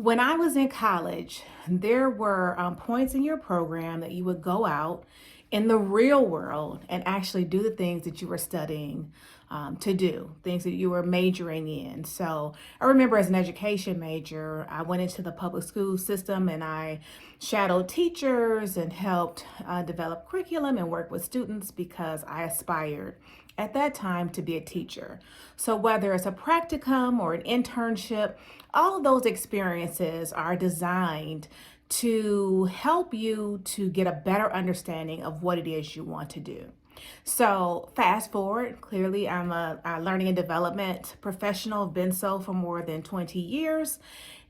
When I was in college, there were points in your program that you would go out in the real world and actually do the things that you were studying to do, things that you were majoring in. So I remember as an education major, I went into the public school system and I shadowed teachers and helped develop curriculum and work with students because I aspired at that time to be a teacher. So whether it's a practicum or an internship, all of those experiences are designed to help you to get a better understanding of what it is you want to do. So fast forward, clearly I'm a learning and development professional, been so for more than 20 years.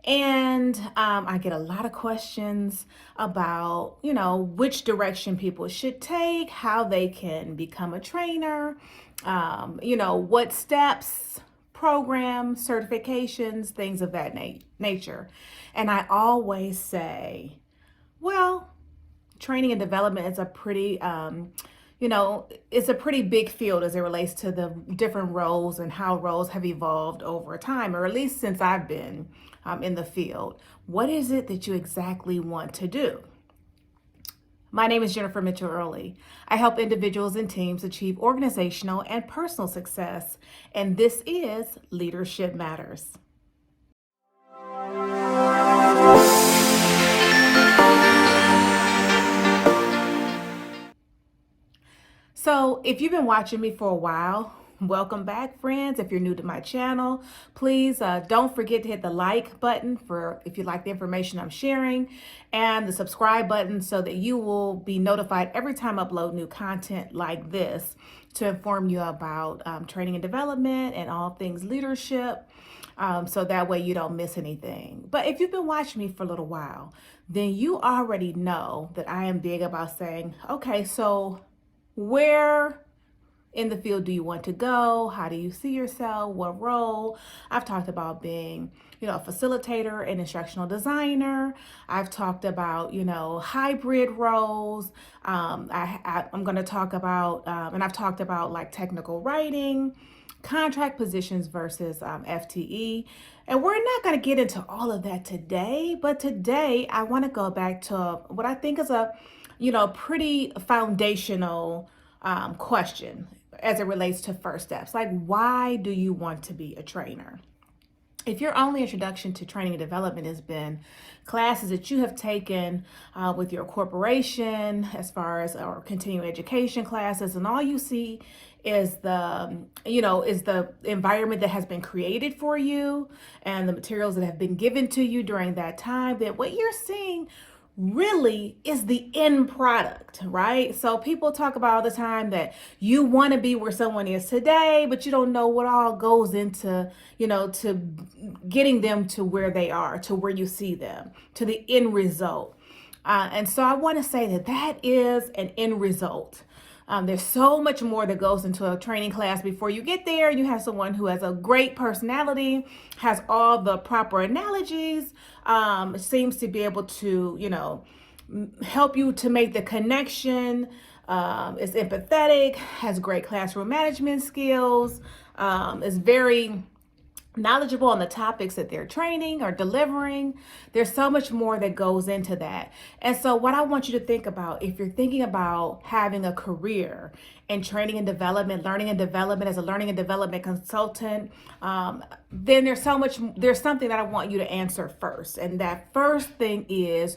And I get a lot of questions about, which direction people should take, how they can become a trainer, what steps, programs, certifications, things of that nature. And I always say, well, training and development is a pretty it's a pretty big field as it relates to the different roles and how roles have evolved over time, or at least since I've been in the field. What is it that you exactly want to do? My name is Jennifer Mitchell Early. I help individuals and teams achieve organizational and personal success, and this is Leadership Matters. So if you've been watching me for a while, welcome back, friends. If you're new to my channel, please don't forget to hit the like button if you like the information I'm sharing, and the subscribe button so that you will be notified every time I upload new content like this to inform you about training and development and all things leadership. So that way you don't miss anything. But if you've been watching me for a little while, then you already know that I am big about saying, okay, so where in the field do you want to go? How do you see yourself? What role? I've talked about being, a facilitator and instructional designer. I've talked about, hybrid roles. I'm going to talk about, and I've talked about like technical writing, contract positions versus FTE. And we're not going to get into all of that today, but today I want to go back to what I think is a pretty foundational question as it relates to first steps. Like, why do you want to be a trainer? If your only introduction to training and development has been classes that you have taken with your corporation, as far as or continuing education classes, and all you see is the environment that has been created for you and the materials that have been given to you during that time, then what you're seeing really is the end product, right? So people talk about all the time that you want to be where someone is today, but you don't know what all goes into, to getting them to where they are, to where you see them, to the end result. And so I want to say that is an end result. There's so much more that goes into a training class before you get there. You have someone who has a great personality, has all the proper analogies, seems to be able to, help you to make the connection, is empathetic, has great classroom management skills, is very knowledgeable on the topics that they're training or delivering. There's so much more that goes into that. And so what I want you to think about, if you're thinking about having a career in training and development, learning and development as a learning and development consultant, then there's something that I want you to answer first. And that first thing is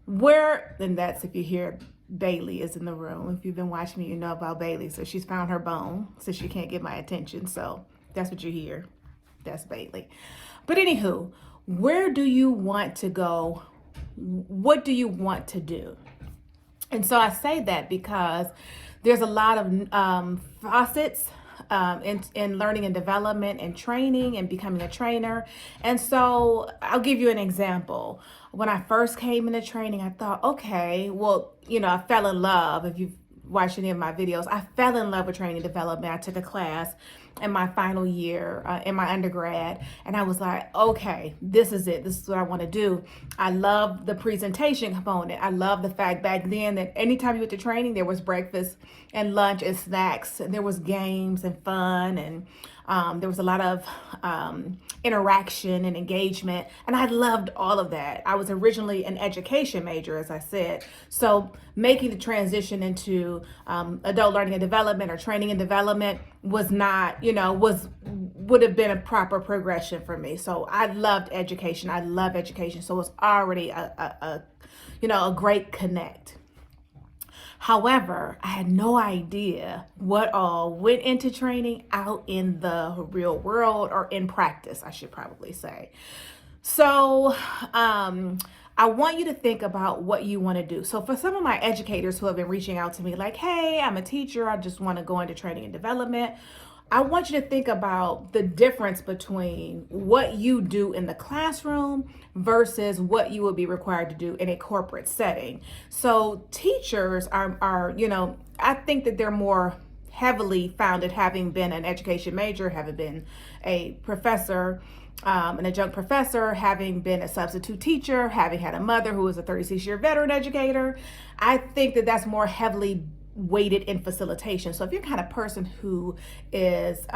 and that's if you hear Bailey is in the room. If you've been watching me, you know about Bailey. So she's found her bone, so she can't get my attention. So that's what you hear. That's Bailey. But anywho, where do you want to go? What do you want to do? And so I say that because there's a lot of facets in learning and development and training and becoming a trainer. And so I'll give you an example. When I first came into training, I thought, okay, well, I fell in love. If you've watched any of my videos, I fell in love with training and development. I took a class in my final year in my undergrad, and I was like, okay, this is it. This is what I want to do. I love the presentation component. I love the fact back then that anytime you went to training, there was breakfast and lunch and snacks, and there was games and fun, and There was a lot of interaction and engagement, and I loved all of that. I was originally an education major, as I said, so making the transition into adult learning and development or training and development was not, would have been a proper progression for me. So I loved education. I love education. So it's already a great connect. However, I had no idea what all went into training out in the real world, or in practice, I should probably say. So, I want you to think about what you want to do. So, for some of my educators who have been reaching out to me, like, hey, I'm a teacher, I just want to go into training and development, I want you to think about the difference between what you do in the classroom versus what you would be required to do in a corporate setting. So teachers are I think that they're more heavily founded, having been an education major, having been a professor, an adjunct professor, having been a substitute teacher, having had a mother who was a 36-year veteran educator. I think that that's more heavily weighted in facilitation. So if you're the kind of person who is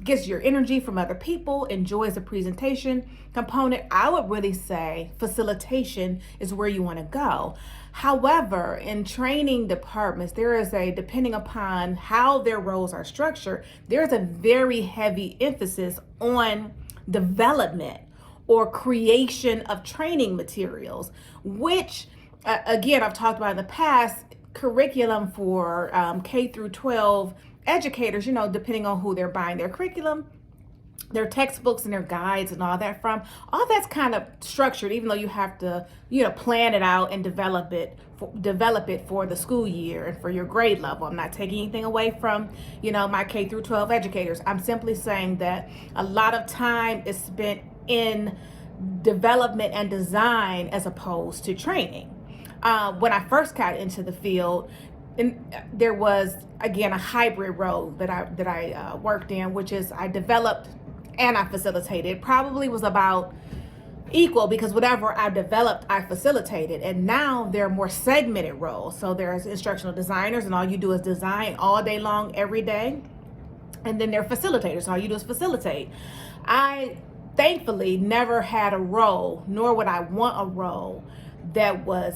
gets your energy from other people, enjoys the presentation component, I would really say facilitation is where you want to go. However, in training departments, there is depending upon how their roles are structured, there's a very heavy emphasis on development or creation of training materials, which again, I've talked about in the past. Curriculum for K through 12 educators, depending on who they're buying their curriculum, their textbooks and their guides and all that from, all that's kind of structured, even though you have to, plan it out and develop it for the school year and for your grade level. I'm not taking anything away from, my K through 12 educators. I'm simply saying that a lot of time is spent in development and design as opposed to training. When I first got into the field, there was again a hybrid role that I worked in, which is I developed and I facilitated. Probably was about equal, because whatever I developed, I facilitated. And now there are more segmented roles. So there's instructional designers, and all you do is design all day long, every day. And then there are facilitators, all you do is facilitate. I thankfully never had a role, nor would I want a role that was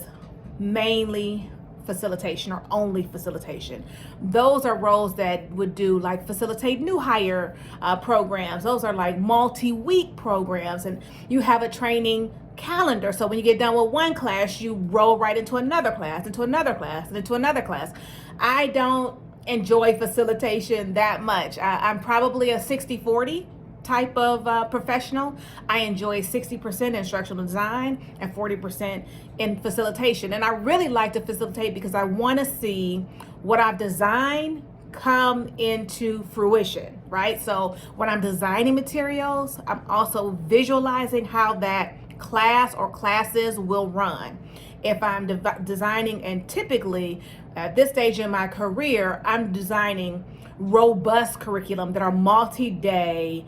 mainly facilitation or only facilitation. Those are roles that would do like facilitate new hire programs. Those are like multi-week programs, and you have a training calendar. So when you get done with one class, you roll right into another class, into another class, and into another class. I don't enjoy facilitation that much. I'm probably a 60-40 type of professional. I enjoy 60% instructional design and 40% in facilitation. And I really like to facilitate because I want to see what I've designed come into fruition, right? So when I'm designing materials, I'm also visualizing how that class or classes will run. If I'm designing, and typically at this stage in my career, I'm designing robust curriculum that are multi-day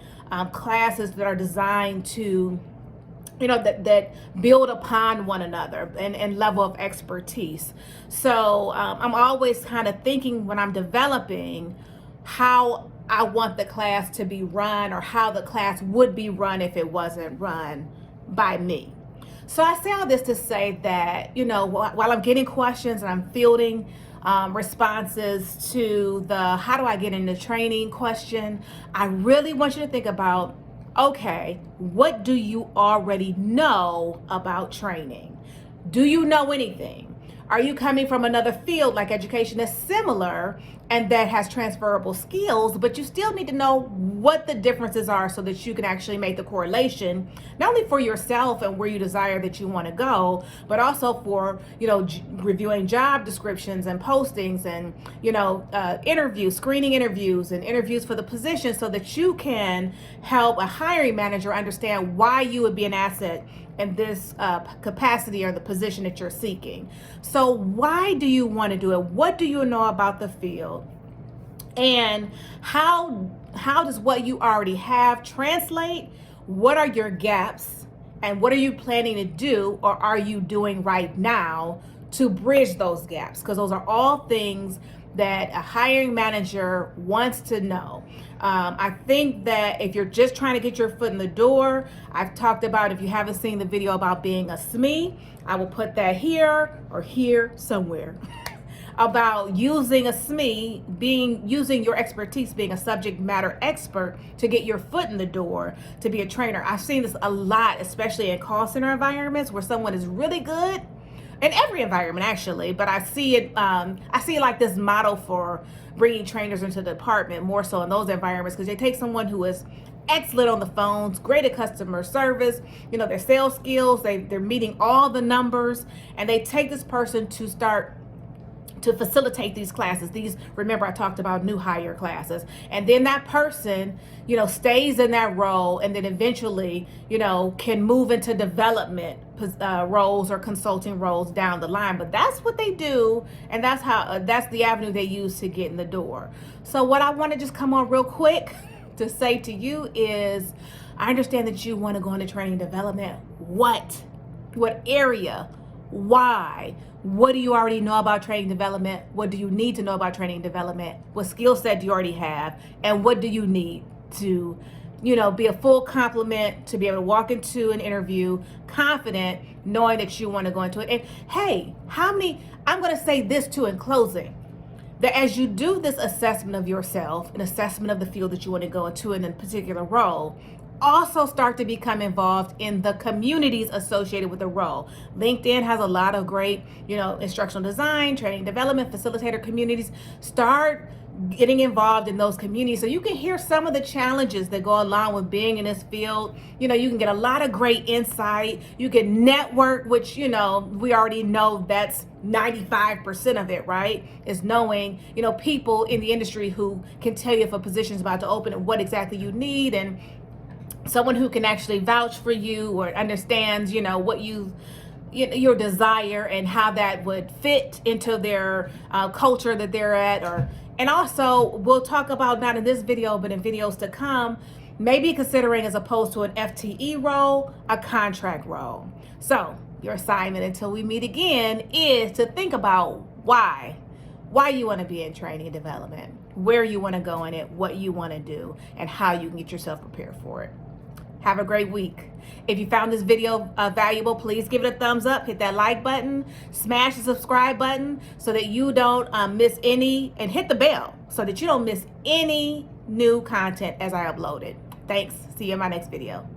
classes that are designed to, that build upon one another and level of expertise. So I'm always kind of thinking when I'm developing how I want the class to be run, or how the class would be run if it wasn't run by me. So I say all this to say that, while I'm getting questions and I'm fielding responses to the how do I get into training question, I really want you to think about, okay, what do you already know about training? Do you know anything? Are you coming from another field like education that's similar and that has transferable skills, but you still need to know what the differences are so that you can actually make the correlation, not only for yourself and where you desire that you want to go, but also for, reviewing job descriptions and postings and, interviews, screening interviews and interviews for the position, so that you can help a hiring manager understand why you would be an asset in this capacity or the position that you're seeking. So why do you want to do it? What do you know about the field? And how does what you already have translate? What are your gaps? And what are you planning to do, or are you doing right now to bridge those gaps? Because those are all things that a hiring manager wants to know. I think that if you're just trying to get your foot in the door, I've talked about, if you haven't seen the video about being a SME, I will put that here or here somewhere. About using a SME, using your expertise, being a subject matter expert to get your foot in the door to be a trainer. I've seen this a lot, especially in call center environments where someone is really good, in every environment actually, but I see it like this model for bringing trainers into the department, more so in those environments, because they take someone who is excellent on the phones, great at customer service, their sales skills, they're meeting all the numbers, and they take this person to start to facilitate these classes. Remember, I talked about new hire classes. And then that person, stays in that role, and then eventually, can move into development roles or consulting roles down the line. But that's what they do. And that's the avenue they use to get in the door. So what I want to just come on real quick to say to you is, I understand that you want to go into training and development. What area? Why? What do you already know about training development? What do you need to know about training development? What skill set do you already have? And what do you need to, be a full complement to be able to walk into an interview confident, knowing that you want to go into it? And hey, I'm going to say this too in closing, that as you do this assessment of yourself, an assessment of the field that you want to go into in a particular role, also start to become involved in the communities associated with the role. LinkedIn has a lot of great, instructional design, training development, facilitator communities. Start getting involved in those communities so you can hear some of the challenges that go along with being in this field. You can get a lot of great insight. You can network, which, we already know that's 95% of it, right? Is knowing, people in the industry who can tell you if a position is about to open and what exactly you need, and someone who can actually vouch for you or understands, what your desire and how that would fit into their culture that they're at. And also, we'll talk about, not in this video, but in videos to come, maybe considering, as opposed to an FTE role, a contract role. So your assignment until we meet again is to think about why you want to be in training and development, where you want to go in it, what you want to do, and how you can get yourself prepared for it. Have a great week. If you found this video valuable, please give it a thumbs up, hit that like button, smash the subscribe button so that you don't miss any, and hit the bell so that you don't miss any new content as I upload it. Thanks. See you in my next video.